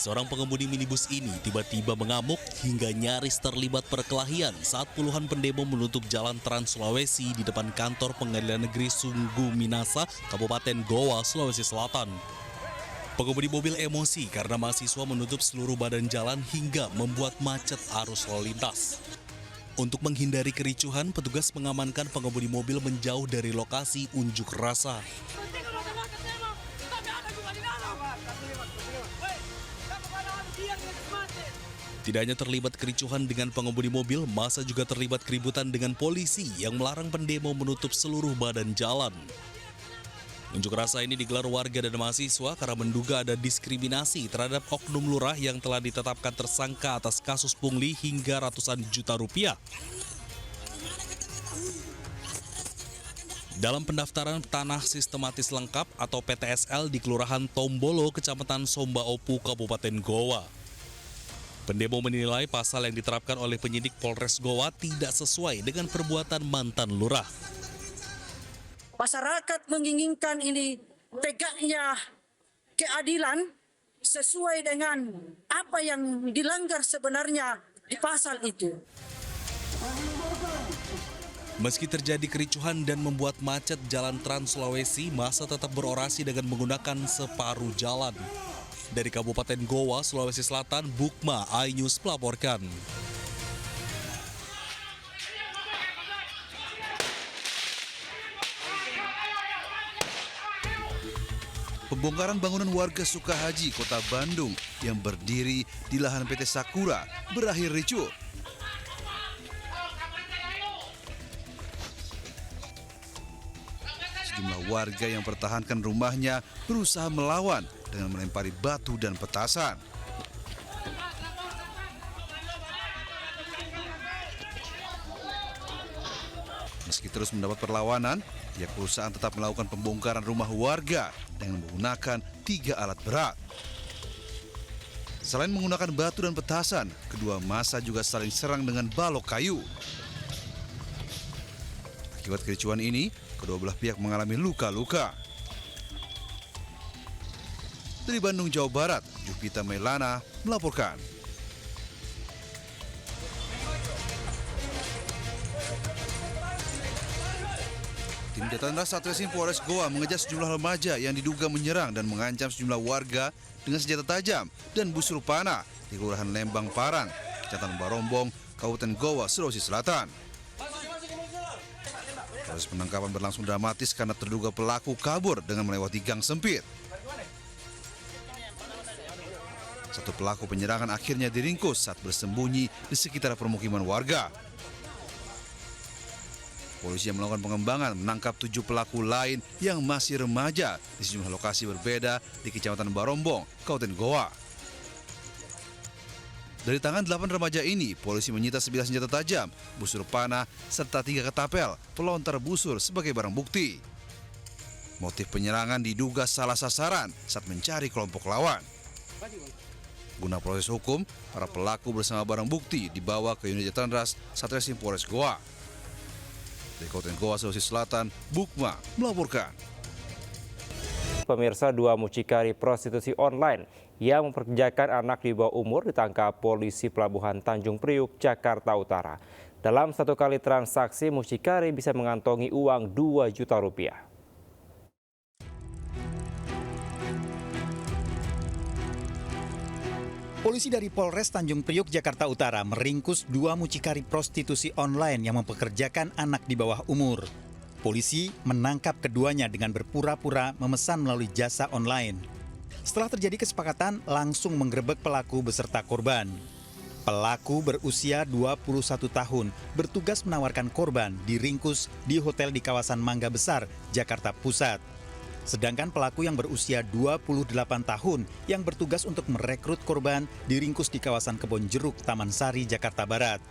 Seorang pengemudi minibus ini tiba-tiba mengamuk hingga nyaris terlibat perkelahian saat puluhan pendemo menutup jalan Trans Sulawesi di depan kantor Pengadilan Negeri Sungguh Minasa, Kabupaten Goa, Sulawesi Selatan. Pengemudi mobil emosi karena mahasiswa menutup seluruh badan jalan hingga membuat macet arus lalu lintas. Untuk menghindari kericuhan, petugas mengamankan pengemudi mobil menjauh dari lokasi unjuk rasa. Tidak hanya terlibat kericuhan dengan pengemudi mobil, massa juga terlibat keributan dengan polisi yang melarang pendemo menutup seluruh badan jalan. Unjuk rasa ini digelar warga dan mahasiswa karena menduga ada diskriminasi terhadap oknum lurah yang telah ditetapkan tersangka atas kasus pungli hingga ratusan juta rupiah. Dalam pendaftaran tanah sistematis lengkap atau PTSL di Kelurahan Tombolo, Kecamatan Sombaopu, Kabupaten Goa. Pendemo menilai pasal yang diterapkan oleh penyidik Polres Goa tidak sesuai dengan perbuatan mantan lurah. Masyarakat menginginkan ini tegaknya keadilan sesuai dengan apa yang dilanggar sebenarnya di pasal itu. Meski terjadi kericuhan dan membuat macet jalan Trans Sulawesi, massa tetap berorasi dengan menggunakan separuh jalan. Dari Kabupaten Goa, Sulawesi Selatan, Bukma, iNews melaporkan. Pembongkaran bangunan warga Sukahaji, Kota Bandung yang berdiri di lahan PT Sakura berakhir ricuh. Sejumlah warga yang pertahankan rumahnya berusaha melawan dengan melempari batu dan petasan. Meski terus mendapat perlawanan, pihak perusahaan tetap melakukan pembongkaran rumah warga dengan menggunakan 3 alat berat. Selain menggunakan batu dan petasan, kedua massa juga saling serang dengan balok kayu. Akibat kericuhan ini, kedua belah pihak mengalami luka-luka. Dari Bandung, Jawa Barat, Jupita Mailana melaporkan. Tim Jatandras Satreskrim Polres Goa mengejar sejumlah remaja yang diduga menyerang dan mengancam sejumlah warga dengan senjata tajam dan busur panah di Kelurahan Lembang Parang, Kecamatan Barombong, Kabupaten Goa, Sulawesi Selatan. Proses penangkapan berlangsung dramatis karena terduga pelaku kabur dengan melewati gang sempit. Satu pelaku penyerangan akhirnya diringkus saat bersembunyi di sekitar permukiman warga. Polisi yang melakukan pengembangan menangkap 7 pelaku lain yang masih remaja di sejumlah lokasi berbeda di Kecamatan Barombong, Kabupaten Goa. Dari tangan 8 remaja ini, polisi menyita 9 senjata tajam, busur panah, serta 3 ketapel, pelontar busur sebagai barang bukti. Motif penyerangan diduga salah sasaran saat mencari kelompok lawan. Guna proses hukum, para pelaku bersama barang bukti dibawa ke unit Jatandras Satreskrim Polres Goa. Dari Kabupaten Goa, Sulawesi Selatan, Bukma melaporkan. Pemirsa, 2 mucikari prostitusi online yang memperkerjakan anak di bawah umur ditangkap polisi Pelabuhan Tanjung Priuk, Jakarta Utara. Dalam satu kali transaksi, mucikari bisa mengantongi uang 2 juta rupiah. Polisi dari Polres Tanjung Priuk, Jakarta Utara meringkus 2 mucikari prostitusi online yang mempekerjakan anak di bawah umur. Polisi menangkap keduanya dengan berpura-pura memesan melalui jasa online. Setelah terjadi kesepakatan, langsung menggerebek pelaku beserta korban. Pelaku berusia 21 tahun bertugas menawarkan korban diringkus di hotel di kawasan Mangga Besar, Jakarta Pusat. Sedangkan pelaku yang berusia 28 tahun yang bertugas untuk merekrut korban diringkus di kawasan Kebon Jeruk, Taman Sari, Jakarta Barat.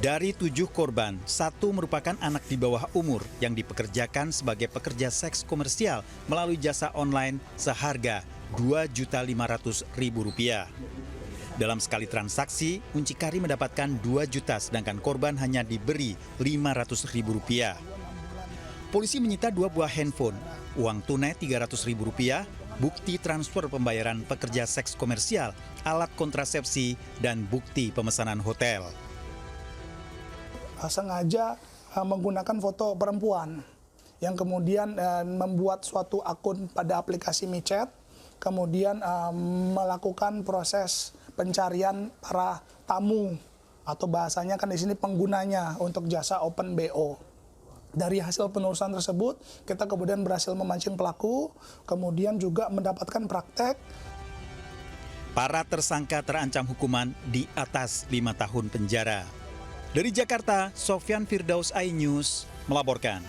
Dari 7 korban, 1 merupakan anak di bawah umur yang dipekerjakan sebagai pekerja seks komersial melalui jasa online seharga Rp2.500.000. Dalam sekali transaksi, mucikari mendapatkan 2 juta sedangkan korban hanya diberi Rp500.000. Polisi menyita 2 buah handphone, uang tunai Rp300.000, bukti transfer pembayaran pekerja seks komersial, alat kontrasepsi, dan bukti pemesanan hotel. Sengaja menggunakan foto perempuan yang kemudian membuat suatu akun pada aplikasi micet, kemudian melakukan proses pencarian para tamu atau bahasanya kan di sini penggunanya untuk jasa open BO. Dari hasil penelusuran tersebut, kita kemudian berhasil memancing pelaku, kemudian juga mendapatkan praktek. Para tersangka terancam hukuman di atas 5 tahun penjara. Dari Jakarta, Sofyan Firdaus, iNews melaporkan.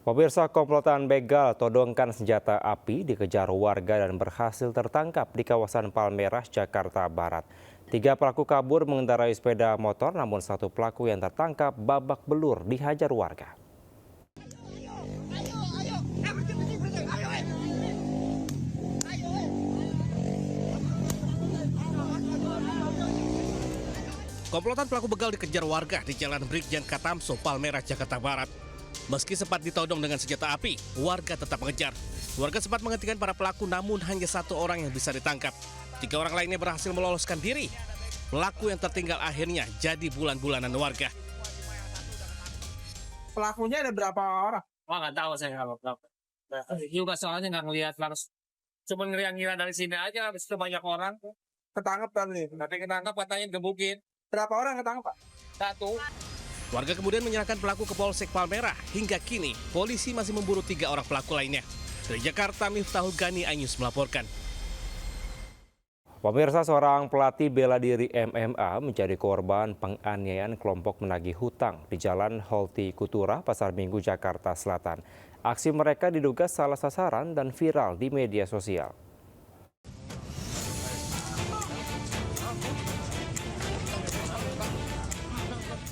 Pemirsa, komplotan begal todongkan senjata api dikejar warga dan berhasil tertangkap di kawasan Palmerah, Jakarta Barat. 3 pelaku kabur mengendarai sepeda motor, namun 1 pelaku yang tertangkap babak belur dihajar warga. Komplotan pelaku begal dikejar warga di Jalan Brigjen Katamso, Palmerah, Jakarta Barat. Meski sempat ditodong dengan senjata api, warga tetap mengejar. Warga sempat menghentikan para pelaku, namun hanya 1 orang yang bisa ditangkap. 3 orang lainnya berhasil meloloskan diri. Pelaku yang tertinggal akhirnya jadi bulan-bulanan warga. Pelakunya ada berapa orang? Wah, nggak tahu saya berapa. Juga soalnya nggak ngelihat, langsung cuma ngira-ngira dari sini aja, habis itu banyak orang. Ketangkep tadi. Nanti ketangkap katanya gebukin. Berapa orang ketangkep, Pak? 1. Warga kemudian menyerahkan pelaku ke Polsek Palmerah. Hingga kini, polisi masih memburu 3 orang pelaku lainnya. Dari Jakarta, Miftahul Gani, iNews melaporkan. Pemirsa, seorang pelatih bela diri MMA menjadi korban penganiayaan kelompok menagih hutang di Jalan Holti Kutura, Pasar Minggu, Jakarta Selatan. Aksi mereka diduga salah sasaran dan viral di media sosial.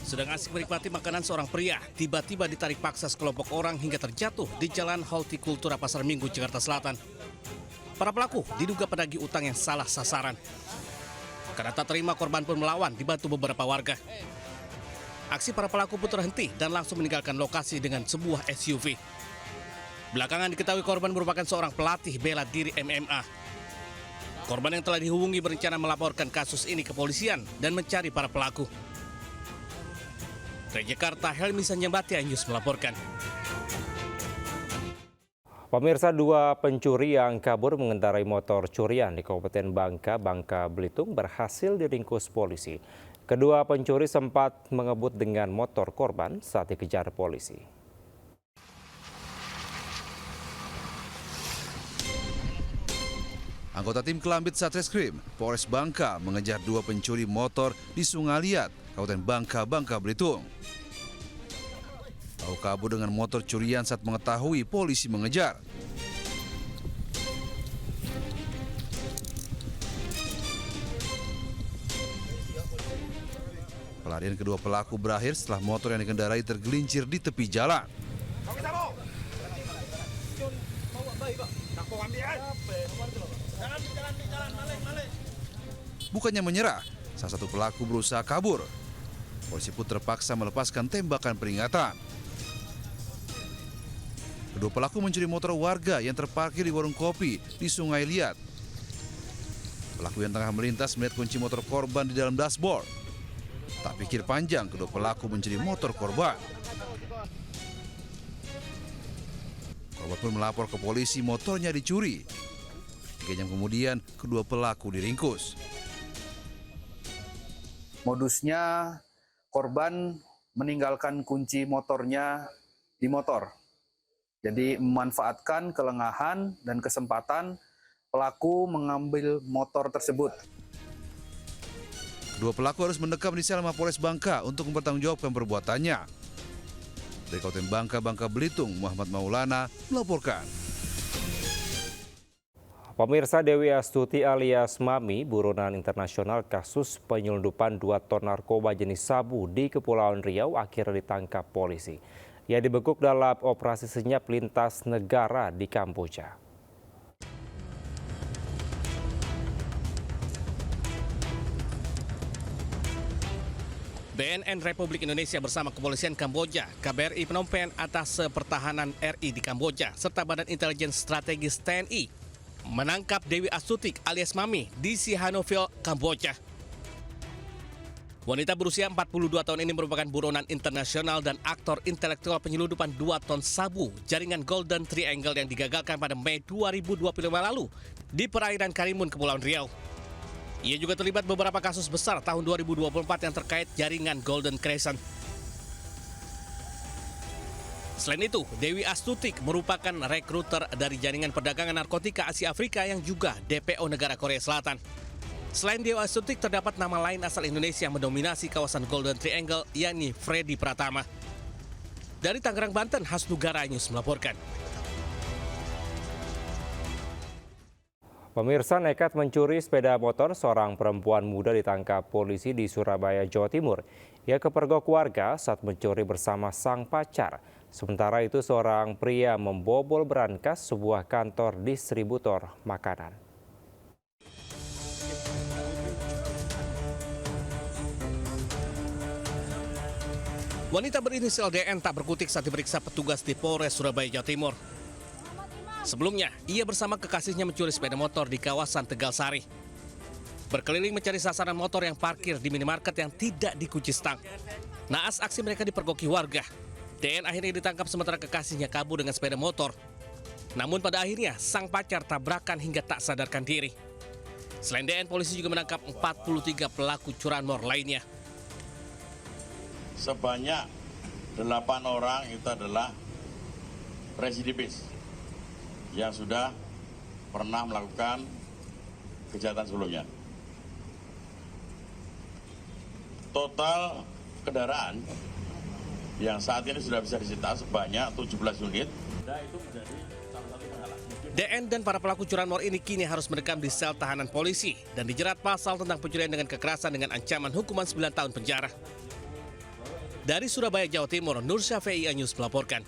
Sedang asik menikmati makanan seorang pria, tiba-tiba ditarik paksa sekelompok orang hingga terjatuh di Jalan Holti Kultura Pasar Minggu, Jakarta Selatan. Para pelaku diduga penagih utang yang salah sasaran. Karena tak terima, korban pun melawan, dibantu beberapa warga. Aksi para pelaku pun terhenti dan langsung meninggalkan lokasi dengan sebuah SUV. Belakangan diketahui korban merupakan seorang pelatih bela diri MMA. Korban yang telah dihubungi berencana melaporkan kasus ini ke polisian dan mencari para pelaku. Dari Jakarta, Helmi Sanjambati, iNews melaporkan. Pemirsa, 2 pencuri yang kabur mengendarai motor curian di Kabupaten Bangka Belitung berhasil diringkus polisi. Kedua pencuri sempat mengebut dengan motor korban saat dikejar polisi. Anggota tim Kelambit Satreskrim Polres Bangka mengejar 2 pencuri motor di Sungai Liat, Kabupaten Bangka Belitung. Pelaku kabur dengan motor curian saat mengetahui polisi mengejar. Pelarian kedua pelaku berakhir setelah motor yang dikendarai tergelincir di tepi jalan. Bukannya menyerah, salah satu pelaku berusaha kabur. Polisi pun terpaksa melepaskan tembakan peringatan. Kedua pelaku mencuri motor warga yang terparkir di warung kopi di Sungai Liat. Pelaku yang tengah melintas melihat kunci motor korban di dalam dashboard. Tak pikir panjang, kedua pelaku mencuri motor korban. Korban pun melapor ke polisi motornya dicuri. 3 jam kemudian, kedua pelaku diringkus. Modusnya korban meninggalkan kunci motornya di motor. Jadi memanfaatkan kelengahan dan kesempatan pelaku mengambil motor tersebut. Kedua pelaku harus mendekam di sel Mapolres Bangka untuk mempertanggungjawabkan perbuatannya. Dari Kabupaten Bangka Belitung, Muhammad Maulana melaporkan. Pemirsa, Dewi Astuti alias Mami, buronan internasional kasus penyelundupan 2 ton narkoba jenis sabu di Kepulauan Riau akhirnya ditangkap polisi. Ia dibekuk dalam operasi senyap lintas negara di Kamboja. BNN Republik Indonesia bersama Kepolisian Kamboja, KBRI Phnom Penh atas Pertahanan RI di Kamboja, serta Badan Intelijen Strategis TNI menangkap Dewi Astutik alias Mami di Sihanoukville, Kamboja. Wanita berusia 42 tahun ini merupakan buronan internasional dan aktor intelektual penyelundupan 2 ton sabu jaringan Golden Triangle yang digagalkan pada Mei 2025 lalu di perairan Karimun, Kepulauan Riau. Ia juga terlibat beberapa kasus besar tahun 2024 yang terkait jaringan Golden Crescent. Selain itu, Dewi Astutik merupakan rekruter dari jaringan perdagangan narkotika Asia Afrika yang juga DPO negara Korea Selatan. Selain Dewi Astutik, terdapat nama lain asal Indonesia yang mendominasi kawasan Golden Triangle, yakni Freddy Pratama. Dari Tangerang, Banten, Hasnugara News melaporkan. Pemirsa, nekat mencuri sepeda motor seorang perempuan muda ditangkap polisi di Surabaya, Jawa Timur. Ia kepergok warga saat mencuri bersama sang pacar. Sementara itu seorang pria membobol berangkas sebuah kantor distributor makanan. Wanita berinisial DN tak berkutik saat diperiksa petugas di Polres Surabaya, Jawa Timur. Sebelumnya, ia bersama kekasihnya mencuri sepeda motor di kawasan Tegal Sari. Berkeliling mencari sasaran motor yang parkir di minimarket yang tidak dikunci stang. Naas aksi mereka dipergoki warga. DN akhirnya ditangkap sementara kekasihnya kabur dengan sepeda motor. Namun pada akhirnya, sang pacar tabrakan hingga tak sadarkan diri. Selain DN, polisi juga menangkap 43 pelaku curanmor lainnya. Sebanyak 8 orang itu adalah residivis yang sudah pernah melakukan kejahatan sebelumnya. Total kendaraan yang saat ini sudah bisa disita sebanyak 17 unit. DN dan para pelaku curanmor ini kini harus mendekam di sel tahanan polisi dan dijerat pasal tentang pencurian dengan kekerasan dengan ancaman hukuman 9 tahun penjara. Dari Surabaya, Jawa Timur, Nur Syafei News melaporkan.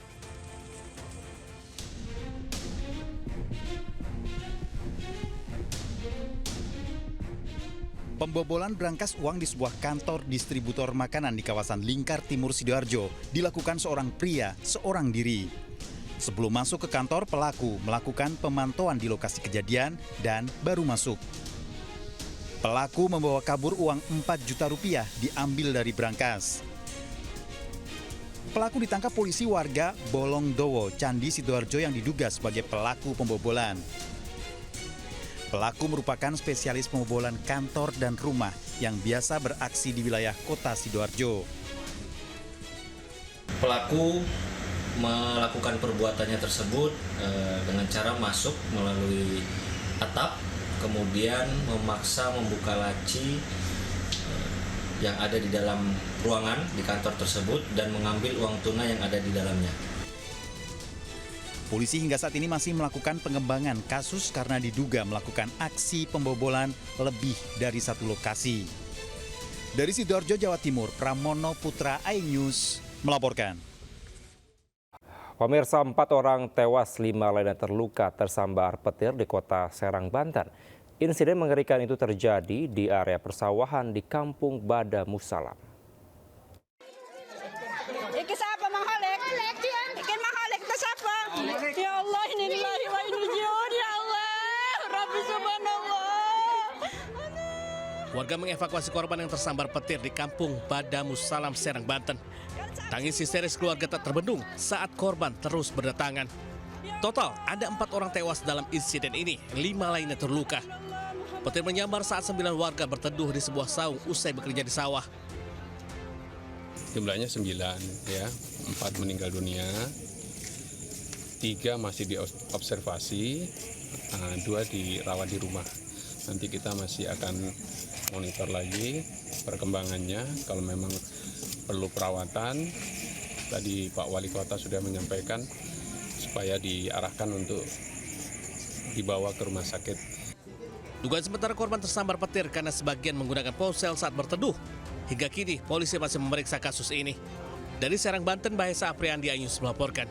Pembobolan berangkas uang di sebuah kantor distributor makanan di kawasan Lingkar Timur, Sidoarjo dilakukan seorang pria seorang diri. Sebelum masuk ke kantor, pelaku melakukan pemantauan di lokasi kejadian dan baru masuk. Pelaku membawa kabur uang 4 juta rupiah diambil dari berangkas. Pelaku ditangkap polisi warga Bolongdowo, Candi, Sidoarjo yang diduga sebagai pelaku pembobolan. Pelaku merupakan spesialis pembobolan kantor dan rumah yang biasa beraksi di wilayah kota Sidoarjo. Pelaku melakukan perbuatannya tersebut dengan cara masuk melalui atap, kemudian memaksa membuka laci yang ada di dalam ruangan di kantor tersebut dan mengambil uang tunai yang ada di dalamnya. Polisi hingga saat ini masih melakukan pengembangan kasus karena diduga melakukan aksi pembobolan lebih dari satu lokasi. Dari Sidoarjo, Jawa Timur, Pramono Putra iNews melaporkan. Pemirsa, 4 orang tewas, 5 lainnya terluka tersambar petir di kota Serang, Banten. Insiden mengerikan itu terjadi di area persawahan di Kampung Badamusalam. Iki siapa mengholek? Iki mengholek itu siapa? Ya Allah, ini lillahi wa inna ilaihi raji'un. Ya Allah, Rabbi subhanallah. Warga mengevakuasi korban yang tersambar petir di Kampung Badamusalam, Serang, Banten. Tangis histeris keluarga tak terbendung saat korban terus berdatangan. Total ada 4 orang tewas dalam insiden ini, 5 lainnya terluka. Petir menyambar saat 9 warga berteduh di sebuah saung usai bekerja di sawah. Jumlahnya 9 ya, 4 meninggal dunia, 3 masih diobservasi, 2 dirawat di rumah. Nanti kita masih akan monitor lagi perkembangannya. Kalau memang perlu perawatan, tadi Pak Wali Kota sudah menyampaikan supaya diarahkan untuk dibawa ke rumah sakit. Dugaan sementara korban tersambar petir karena sebagian menggunakan ponsel saat berteduh. Hingga kini polisi masih memeriksa kasus ini. Dari Serang, Banten, Bahasa Apriandi iNews melaporkan.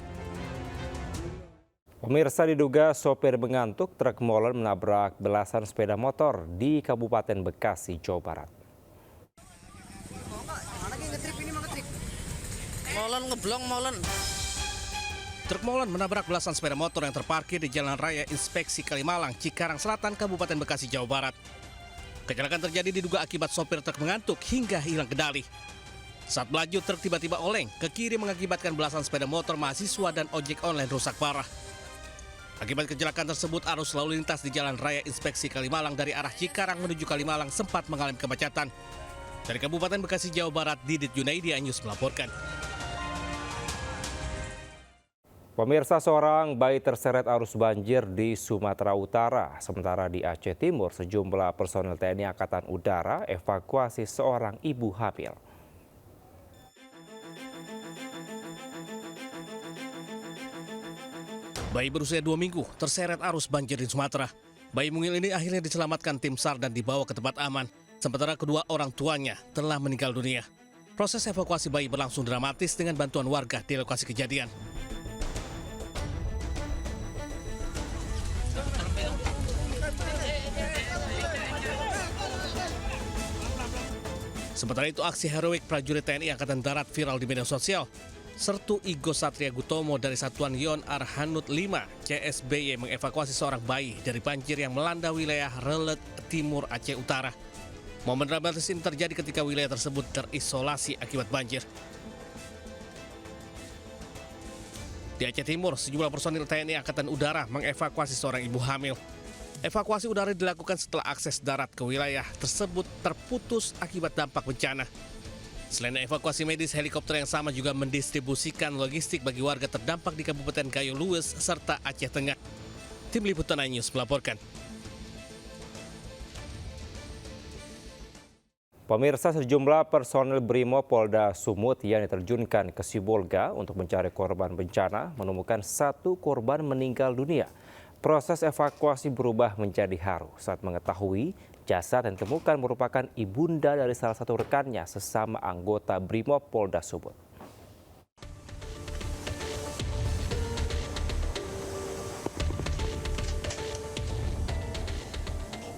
Pemirsa, diduga sopir mengantuk, truk molen menabrak belasan sepeda motor di Kabupaten Bekasi, Jawa Barat. Molen ngeblong molen. Truk molen menabrak belasan sepeda motor yang terparkir di Jalan Raya Inspeksi Kalimalang, Cikarang Selatan, Kabupaten Bekasi, Jawa Barat. Kecelakaan terjadi diduga akibat sopir truk mengantuk hingga hilang kendali. Saat melaju, truk tiba-tiba oleng ke kiri mengakibatkan belasan sepeda motor mahasiswa dan ojek online rusak parah. Akibat kecelakaan tersebut, arus lalu lintas di Jalan Raya Inspeksi Kalimalang dari arah Cikarang menuju Kalimalang sempat mengalami kemacetan. Dari Kabupaten Bekasi, Jawa Barat, Didit Junaidi, iNews melaporkan. Pemirsa, seorang bayi terseret arus banjir di Sumatera Utara. Sementara di Aceh Timur, sejumlah personel TNI Angkatan Udara evakuasi seorang ibu hamil. Bayi berusia 2 minggu terseret arus banjir di Sumatera. Bayi mungil ini akhirnya diselamatkan tim SAR dan dibawa ke tempat aman. Sementara kedua orang tuanya telah meninggal dunia. Proses evakuasi bayi berlangsung dramatis dengan bantuan warga di lokasi kejadian. Sementara itu, aksi heroik prajurit TNI Angkatan Darat viral di media sosial. Sertu Igo Satria Gutomo dari Satuan Yon Arhanud 5 CSBY mengevakuasi seorang bayi dari banjir yang melanda wilayah Relet Timur Aceh Utara. Momen dramatis ini terjadi ketika wilayah tersebut terisolasi akibat banjir. Di Aceh Timur, sejumlah personil TNI Angkatan Udara mengevakuasi seorang ibu hamil. Evakuasi udara dilakukan setelah akses darat ke wilayah tersebut terputus akibat dampak bencana. Selain evakuasi medis, helikopter yang sama juga mendistribusikan logistik bagi warga terdampak di Kabupaten Gayo Luwes serta Aceh Tengah. Tim Liputan iNews melaporkan. Pemirsa, sejumlah personel Brimob Polda Sumut yang diterjunkan ke Sibolga untuk mencari korban bencana menemukan satu korban meninggal dunia. Proses evakuasi berubah menjadi haru saat mengetahui jasad yang ditemukan merupakan ibunda dari salah satu rekannya sesama anggota Brimob Polda Sumut.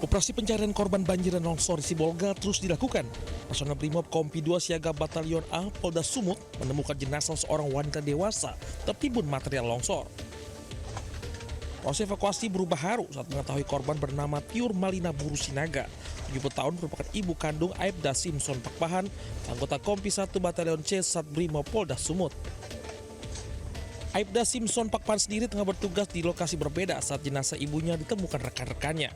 Operasi pencarian korban banjir dan longsor di Sibolga terus dilakukan. Personel Brimob Kompi 2 Siaga Batalion A Polda Sumut menemukan jenazah seorang wanita dewasa tertimbun material longsor. Proses evakuasi berubah haru saat mengetahui korban bernama Tiur Malina Buru Sinaga, 70 tahun, merupakan ibu kandung Aibda Simpson Pakpahan, anggota Kompi 1 Batalion C Sat Brimob Polda Sumut. Aibda Simpson Pakpahan sendiri tengah bertugas di lokasi berbeda saat jenazah ibunya ditemukan rekan-rekannya.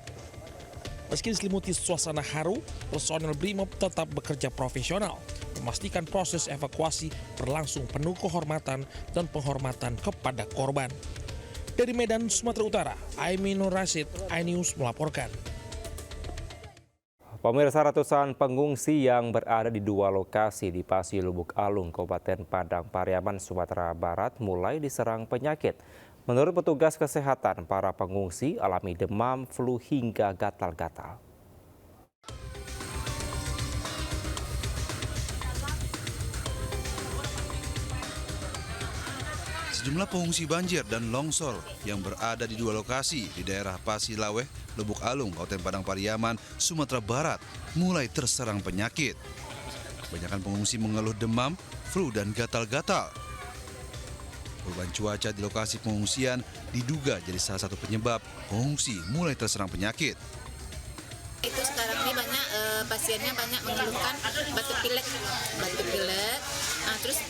Meski diselimuti suasana haru, personel Brimob tetap bekerja profesional, memastikan proses evakuasi berlangsung penuh kehormatan dan penghormatan kepada korban. Dari Medan, Sumatera Utara, Aiminur Rashid, iNews melaporkan. Pemirsa, ratusan pengungsi yang berada di dua lokasi di Pasi Lubuk Alung, Kabupaten Padang Pariaman, Sumatera Barat mulai diserang penyakit. Menurut petugas kesehatan, para pengungsi alami demam, flu hingga gatal-gatal. Sejumlah pengungsi banjir dan longsor yang berada di dua lokasi di daerah Pasi Laweh, Lubuk Alung, Kabupaten Padang Pariaman, Sumatera Barat mulai terserang penyakit. Kebanyakan pengungsi mengeluh demam, flu dan gatal-gatal. Perubahan cuaca di lokasi pengungsian diduga jadi salah satu penyebab pengungsi mulai terserang penyakit. Itu sekarang ini banyak pasiennya banyak mengeluhkan batuk pilek, terus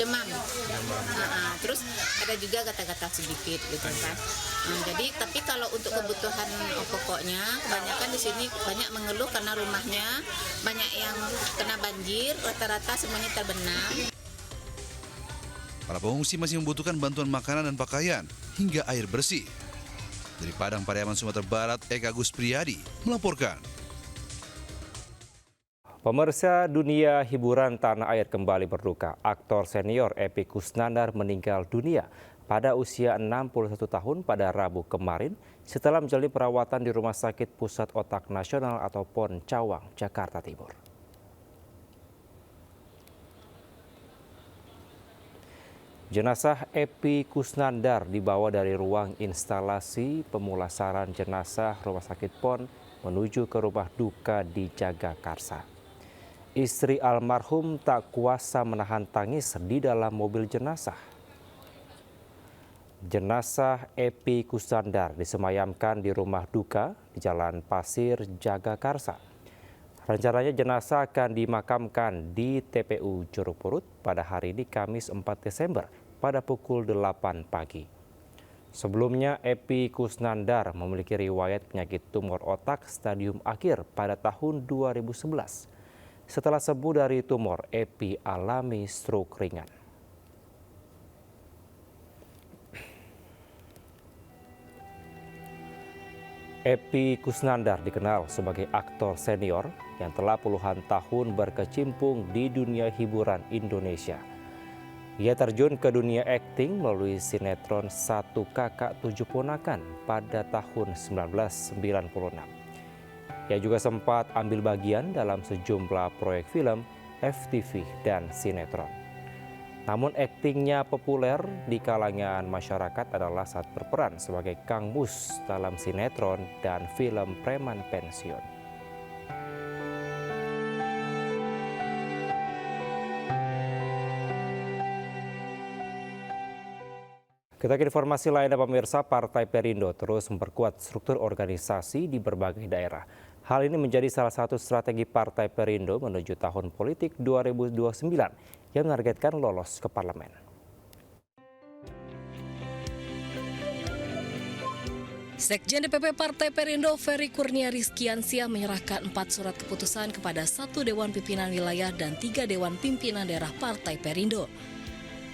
demam, terus ada juga gatal-gatal sedikit gitu kan. Jadi tapi kalau untuk kebutuhan pokoknya kebanyakan di sini banyak mengeluh karena rumahnya banyak yang kena banjir, rata-rata semuanya terbenam. Para pengungsi masih membutuhkan bantuan makanan dan pakaian hingga air bersih. Dari Padang Pariaman, Sumatera Barat, Eka Gus Priyadi melaporkan. Pemirsa, dunia hiburan tanah air kembali berduka. Aktor senior Epy Kusnandar meninggal dunia pada usia 61 tahun pada Rabu kemarin setelah menjalani perawatan di Rumah Sakit Pusat Otak Nasional atau PON Cawang, Jakarta Timur. Jenazah Epy Kusnandar dibawa dari ruang instalasi pemulasaran jenazah Rumah Sakit PON menuju ke rumah duka di Jagakarsa. Istri almarhum tak kuasa menahan tangis di dalam mobil jenazah. Jenazah Epi Kusnandar disemayamkan di rumah duka di Jalan Pasir, Jagakarsa. Rencananya jenazah akan dimakamkan di TPU Curug Purut pada hari ini Kamis 4 Desember pada pukul 8 pagi. Sebelumnya, Epi Kusnandar memiliki riwayat penyakit tumor otak stadium akhir pada tahun 2011. Setelah sembuh dari tumor, Epi alami stroke ringan. Epi Kusnandar dikenal sebagai aktor senior yang telah puluhan tahun berkecimpung di dunia hiburan Indonesia. Ia terjun ke dunia akting melalui sinetron Satu Kakak Tujuh Ponakan pada tahun 1996. Ia juga sempat ambil bagian dalam sejumlah proyek film, FTV, dan sinetron. Namun aktingnya populer di kalangan masyarakat adalah saat berperan sebagai Kang Mus dalam sinetron dan film Preman Pensiun. Kita ke informasi lainnya pemirsa, Partai Perindo terus memperkuat struktur organisasi di berbagai daerah. Hal ini menjadi salah satu strategi Partai Perindo menuju tahun politik 2029 yang menargetkan lolos ke parlemen. Sekjen DPP Partai Perindo Ferry Kurnia Rizkiansyah menyerahkan 4 surat keputusan kepada 1 Dewan Pimpinan Wilayah dan 3 Dewan Pimpinan Daerah Partai Perindo.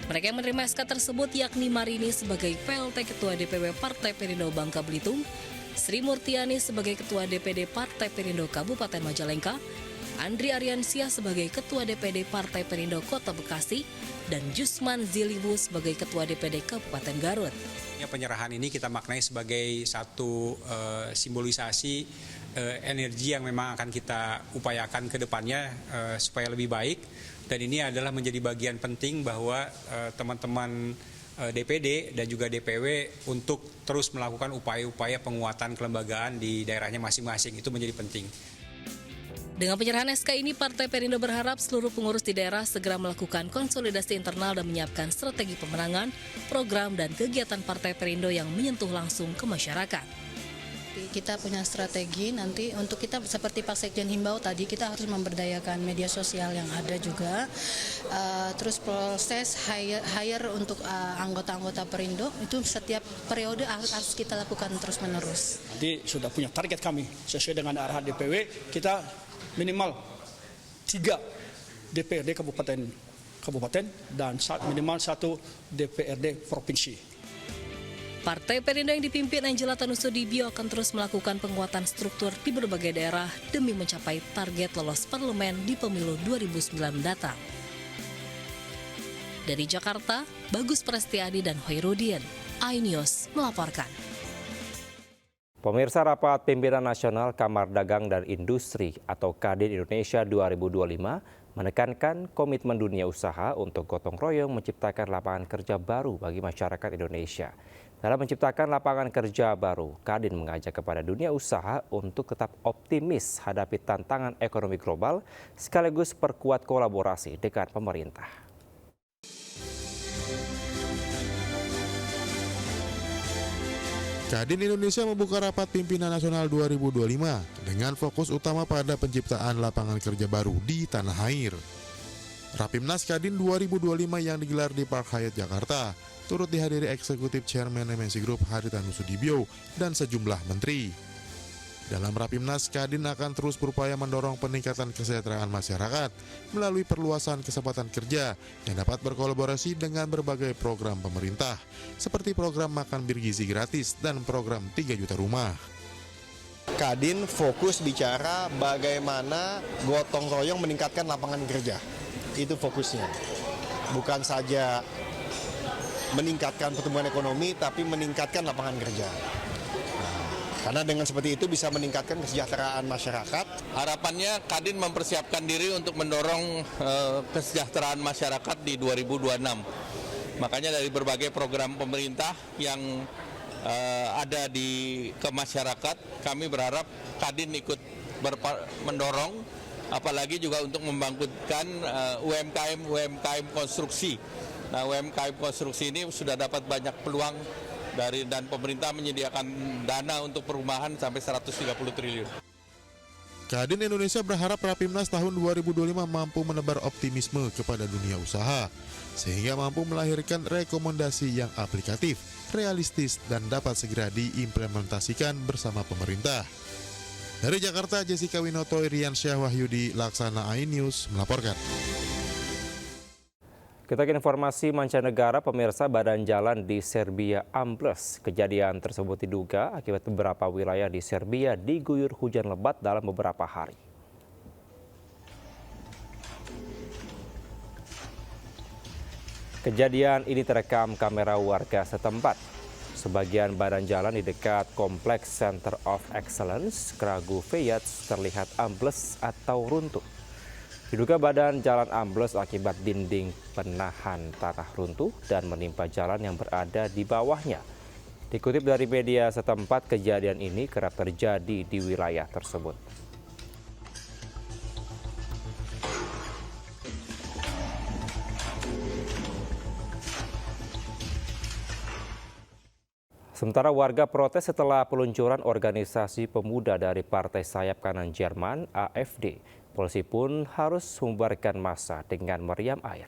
Mereka yang menerima SK tersebut yakni Marini sebagai PLT Ketua DPW Partai Perindo Bangka Belitung, Sri Murtiani sebagai Ketua DPD Partai Perindo Kabupaten Majalengka, Andri Aryansyah sebagai Ketua DPD Partai Perindo Kota Bekasi, dan Jusman Zilibu sebagai Ketua DPD Kabupaten Garut. Penyerahan ini kita maknai sebagai satu simbolisasi energi yang memang akan kita upayakan ke depannya supaya lebih baik. Dan ini adalah menjadi bagian penting bahwa teman-teman DPD dan juga DPW untuk terus melakukan upaya-upaya penguatan kelembagaan di daerahnya masing-masing. Itu menjadi penting. Dengan penyerahan SK ini, Partai Perindo berharap seluruh pengurus di daerah segera melakukan konsolidasi internal dan menyiapkan strategi pemenangan, program, dan kegiatan Partai Perindo yang menyentuh langsung ke masyarakat. Kita punya strategi nanti untuk kita seperti Pak Sekjen himbau tadi, kita harus memberdayakan media sosial yang ada juga. Terus proses hire untuk anggota-anggota Perindo itu setiap periode harus kita lakukan terus-menerus. Jadi sudah punya target kami sesuai dengan arahan DPW, kita minimal 3 DPRD kabupaten dan minimal 1 DPRD provinsi. Partai Perindo yang dipimpin Angela Tanusudibio akan terus melakukan penguatan struktur di berbagai daerah demi mencapai target lolos parlemen di pemilu 2009 mendatang. Dari Jakarta, Bagus Prestiadi dan Hoirudin, iNews melaporkan. Pemirsa, rapat pimpinan nasional Kamar Dagang dan Industri atau Kadin Indonesia 2025 menekankan komitmen dunia usaha untuk gotong royong menciptakan lapangan kerja baru bagi masyarakat Indonesia. Dalam menciptakan lapangan kerja baru, Kadin mengajak kepada dunia usaha untuk tetap optimis hadapi tantangan ekonomi global sekaligus perkuat kolaborasi dengan pemerintah. Kadin Indonesia membuka rapat pimpinan nasional 2025 dengan fokus utama pada penciptaan lapangan kerja baru di tanah air. Rapimnas Kadin 2025 yang digelar di Park Hyatt Jakarta turut dihadiri Eksekutif Chairman MNC Group Haritanu Sudibyo dan sejumlah menteri. Dalam Rapimnas, Kadin akan terus berupaya mendorong peningkatan kesejahteraan masyarakat melalui perluasan kesempatan kerja yang dapat berkolaborasi dengan berbagai program pemerintah, seperti program makan bergizi gratis dan program 3 juta rumah. Kadin fokus bicara bagaimana gotong royong meningkatkan lapangan kerja. Itu fokusnya. Bukan saja meningkatkan pertumbuhan ekonomi, tapi meningkatkan lapangan kerja. Karena dengan seperti itu bisa meningkatkan kesejahteraan masyarakat. Harapannya Kadin mempersiapkan diri untuk mendorong kesejahteraan masyarakat di 2026. Makanya dari berbagai program pemerintah yang ada ke masyarakat, kami berharap Kadin ikut mendorong apalagi juga untuk membangkitkan UMKM konstruksi. Nah, UMKM konstruksi ini sudah dapat banyak peluang dan pemerintah menyediakan dana untuk perumahan sampai 130 triliun. Kadin Indonesia berharap Rapimnas tahun 2025 mampu menebar optimisme kepada dunia usaha, sehingga mampu melahirkan rekomendasi yang aplikatif, realistis, dan dapat segera diimplementasikan bersama pemerintah. Dari Jakarta, Jessica Winoto, Irian Syah Wahyudi, Laksana iNews melaporkan. Kita ke informasi mancanegara, pemirsa. Badan jalan di Serbia ambles. Kejadian tersebut diduga akibat beberapa wilayah di Serbia diguyur hujan lebat dalam beberapa hari. Kejadian ini terekam kamera warga setempat. Sebagian badan jalan di dekat Kompleks Center of Excellence, Kragujevac, terlihat ambles atau runtuh. Diduga badan jalan ambles akibat dinding penahan tanah runtuh dan menimpa jalan yang berada di bawahnya. Dikutip dari media setempat, kejadian ini kerap terjadi di wilayah tersebut. Sementara warga protes setelah peluncuran organisasi pemuda dari Partai Sayap Kanan Jerman, AfD. Polisi pun harus membubarkan massa dengan meriam air.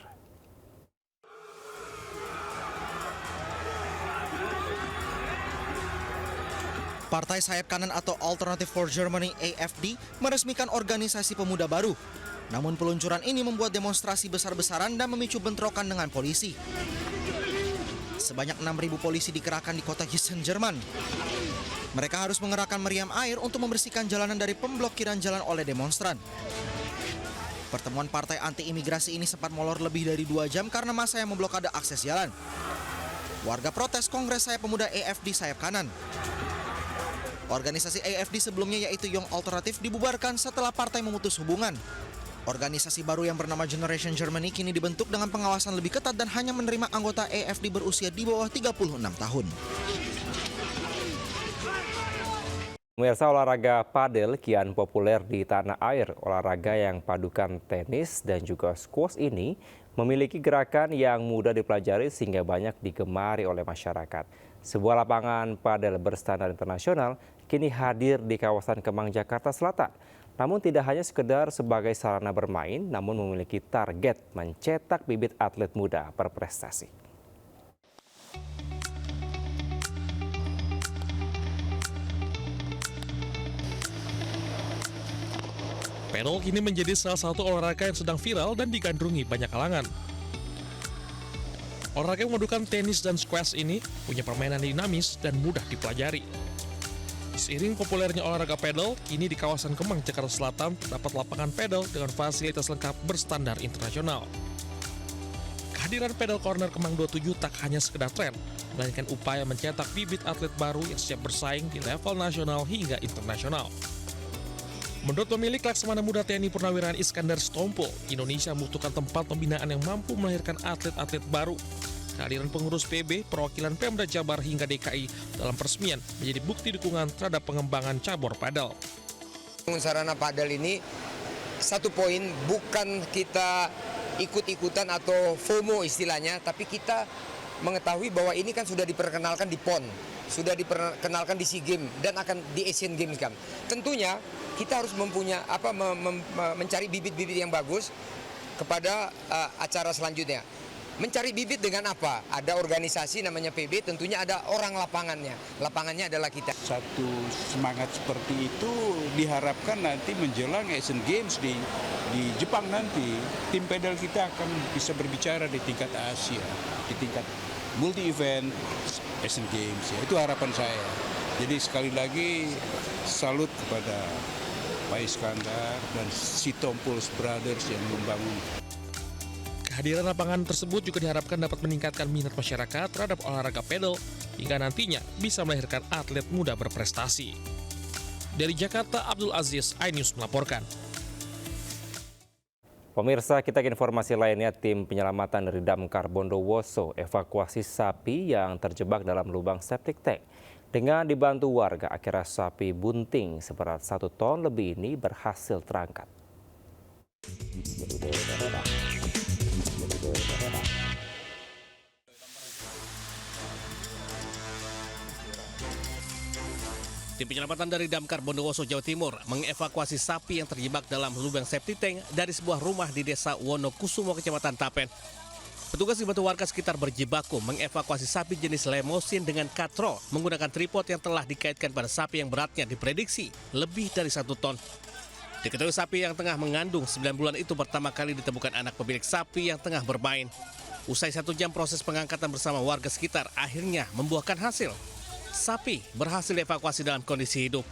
Partai Sayap Kanan atau Alternative for Germany AfD meresmikan organisasi pemuda baru. Namun peluncuran ini membuat demonstrasi besar-besaran dan memicu bentrokan dengan polisi. Sebanyak 6.000 polisi dikerahkan di kota Gießen, Jerman. Mereka harus mengerahkan meriam air untuk membersihkan jalanan dari pemblokiran jalan oleh demonstran. Pertemuan partai anti-imigrasi ini sempat molor lebih dari 2 jam karena massa yang memblokade akses jalan. Warga protes Kongres Sayap Pemuda AfD Sayap Kanan. Organisasi AfD sebelumnya yaitu Young Alternative dibubarkan setelah partai memutus hubungan. Organisasi baru yang bernama Generation Germany kini dibentuk dengan pengawasan lebih ketat dan hanya menerima anggota AfD berusia di bawah 36 tahun. Pemirsa, olahraga padel kian populer di tanah air. Olahraga yang padukan tenis dan juga squash ini memiliki gerakan yang mudah dipelajari sehingga banyak digemari oleh masyarakat. Sebuah lapangan padel berstandar internasional kini hadir di kawasan Kemang, Jakarta Selatan. Namun tidak hanya sekedar sebagai sarana bermain, namun memiliki target mencetak bibit atlet muda berprestasi. Padel kini menjadi salah satu olahraga yang sedang viral dan digandrungi banyak kalangan. Olahraga yang memadukan tenis dan squash ini punya permainan dinamis dan mudah dipelajari. Seiring populernya olahraga padel, kini di kawasan Kemang, Jakarta Selatan terdapat lapangan padel dengan fasilitas lengkap berstandar internasional. Kehadiran Padel Corner Kemang 27 tak hanya sekedar tren, melainkan upaya mencetak bibit atlet baru yang siap bersaing di level nasional hingga internasional. Menurut pemilik Laksamana Muda TNI Purnawirawan Iskandar Stompul, Indonesia membutuhkan tempat pembinaan yang mampu melahirkan atlet-atlet baru. Kehadiran pengurus PB, perwakilan Pemda Jabar hingga DKI dalam peresmian menjadi bukti dukungan terhadap pengembangan cabur padel. Sarana padel ini satu poin, bukan kita ikut-ikutan atau FOMO istilahnya, tapi kita mengetahui bahwa ini kan sudah diperkenalkan di PON, sudah diperkenalkan di SEA Games dan akan di Asian Games kan. Tentunya kita harus mencari bibit-bibit yang bagus kepada acara selanjutnya. Mencari bibit dengan apa? Ada organisasi namanya PB, tentunya ada orang lapangannya. Lapangannya adalah kita. Satu semangat seperti itu diharapkan nanti menjelang Asian Games di Jepang nanti, tim pedal kita akan bisa berbicara di tingkat Asia, di tingkat multi event Asian Games. Ya, itu harapan saya. Jadi sekali lagi salut kepada Pak Iskandar dan si Tompuls Brothers yang membangun. Kehadiran lapangan tersebut juga diharapkan dapat meningkatkan minat masyarakat terhadap olahraga padel hingga nantinya bisa melahirkan atlet muda berprestasi. Dari Jakarta, Abdul Aziz, iNews melaporkan. Pemirsa, kita ke informasi lainnya. Tim penyelamatan dari Damkar Bondowoso evakuasi sapi yang terjebak dalam lubang septic tank. Dengan dibantu warga, akhirnya sapi bunting seberat 1 ton lebih ini berhasil terangkat. Tim penyelamatan dari Damkar Bondowoso, Jawa Timur mengevakuasi sapi yang terjebak dalam lubang septic tank dari sebuah rumah di Desa Wonokusumo, Kecamatan Tapen. Petugas dibantu warga sekitar berjibaku mengevakuasi sapi jenis lemosin dengan katrol menggunakan tripod yang telah dikaitkan pada sapi yang beratnya diprediksi lebih dari 1 ton. Diketahui sapi yang tengah mengandung 9 bulan itu pertama kali ditemukan anak pemilik sapi yang tengah bermain. Usai 1 jam proses pengangkatan bersama warga sekitar akhirnya membuahkan hasil. Sapi berhasil dievakuasi dalam kondisi hidup.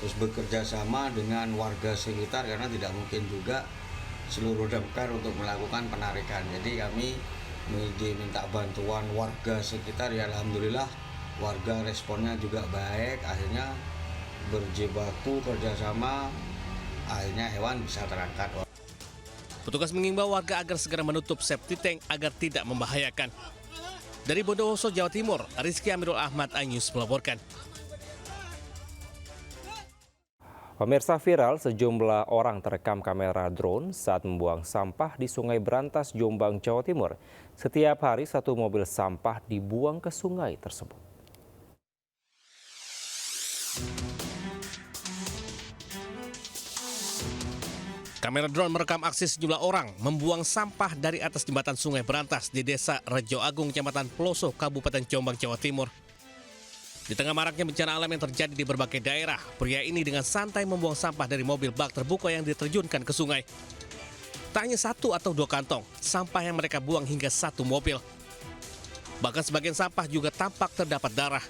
Terus bekerja sama dengan warga sekitar karena tidak mungkin juga seluruh damkar untuk melakukan penarikan. Jadi kami minta bantuan warga sekitar, ya alhamdulillah warga responnya juga baik. Akhirnya berjibaku kerjasama, akhirnya hewan bisa terangkat. Petugas mengimbau warga agar segera menutup septic tank agar tidak membahayakan. Dari Bondowoso, Jawa Timur, Rizky Amirul Ahmad, iNews melaporkan. Pemirsa, viral sejumlah orang terekam kamera drone saat membuang sampah di Sungai Brantas, Jombang, Jawa Timur. Setiap hari 1 mobil sampah dibuang ke sungai tersebut. Kamera drone merekam aksi sejumlah orang membuang sampah dari atas jembatan Sungai Brantas di Desa Rejo Agung, Kecamatan Peloso, Kabupaten Jombang, Jawa Timur. Di tengah maraknya bencana alam yang terjadi di berbagai daerah, pria ini dengan santai membuang sampah dari mobil bak terbuka yang diterjunkan ke sungai. Tak hanya 1 atau 2 kantong, sampah yang mereka buang hingga 1 mobil. Bahkan sebagian sampah juga tampak terdapat darah.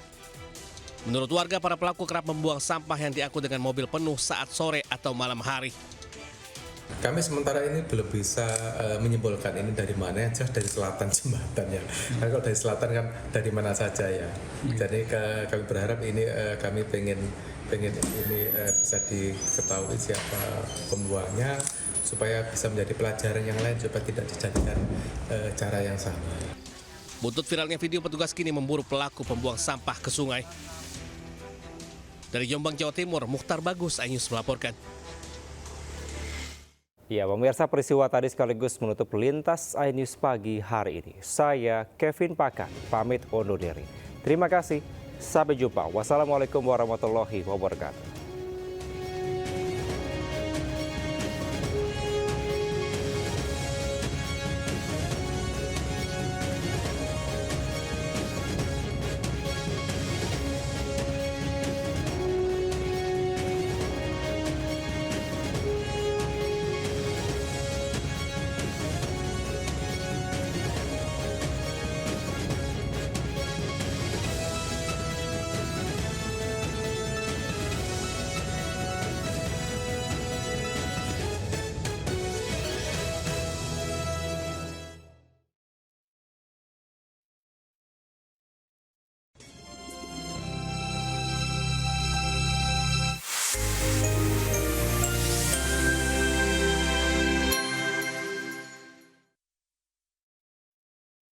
Menurut warga, para pelaku kerap membuang sampah yang diangkut dengan mobil penuh saat sore atau malam hari. Kami sementara ini belum bisa menyimpulkan ini dari mana, jelas dari selatan jembatan ya. Karena kalau dari selatan kan dari mana saja ya. Jadi kami berharap ini kami pengen ini bisa diketahui siapa pembuangnya supaya bisa menjadi pelajaran yang lain supaya tidak dijadikan cara yang sama. Buntut viralnya video, petugas kini memburu pelaku pembuang sampah ke sungai. Dari Jombang, Jawa Timur, Mukhtar Bagus, iNews melaporkan. Ya, pemirsa, peristiwa tadi sekaligus menutup Lintas iNews pagi hari ini. Saya Kevin Pakan, pamit undur diri. Terima kasih, sampai jumpa. Wassalamualaikum warahmatullahi wabarakatuh.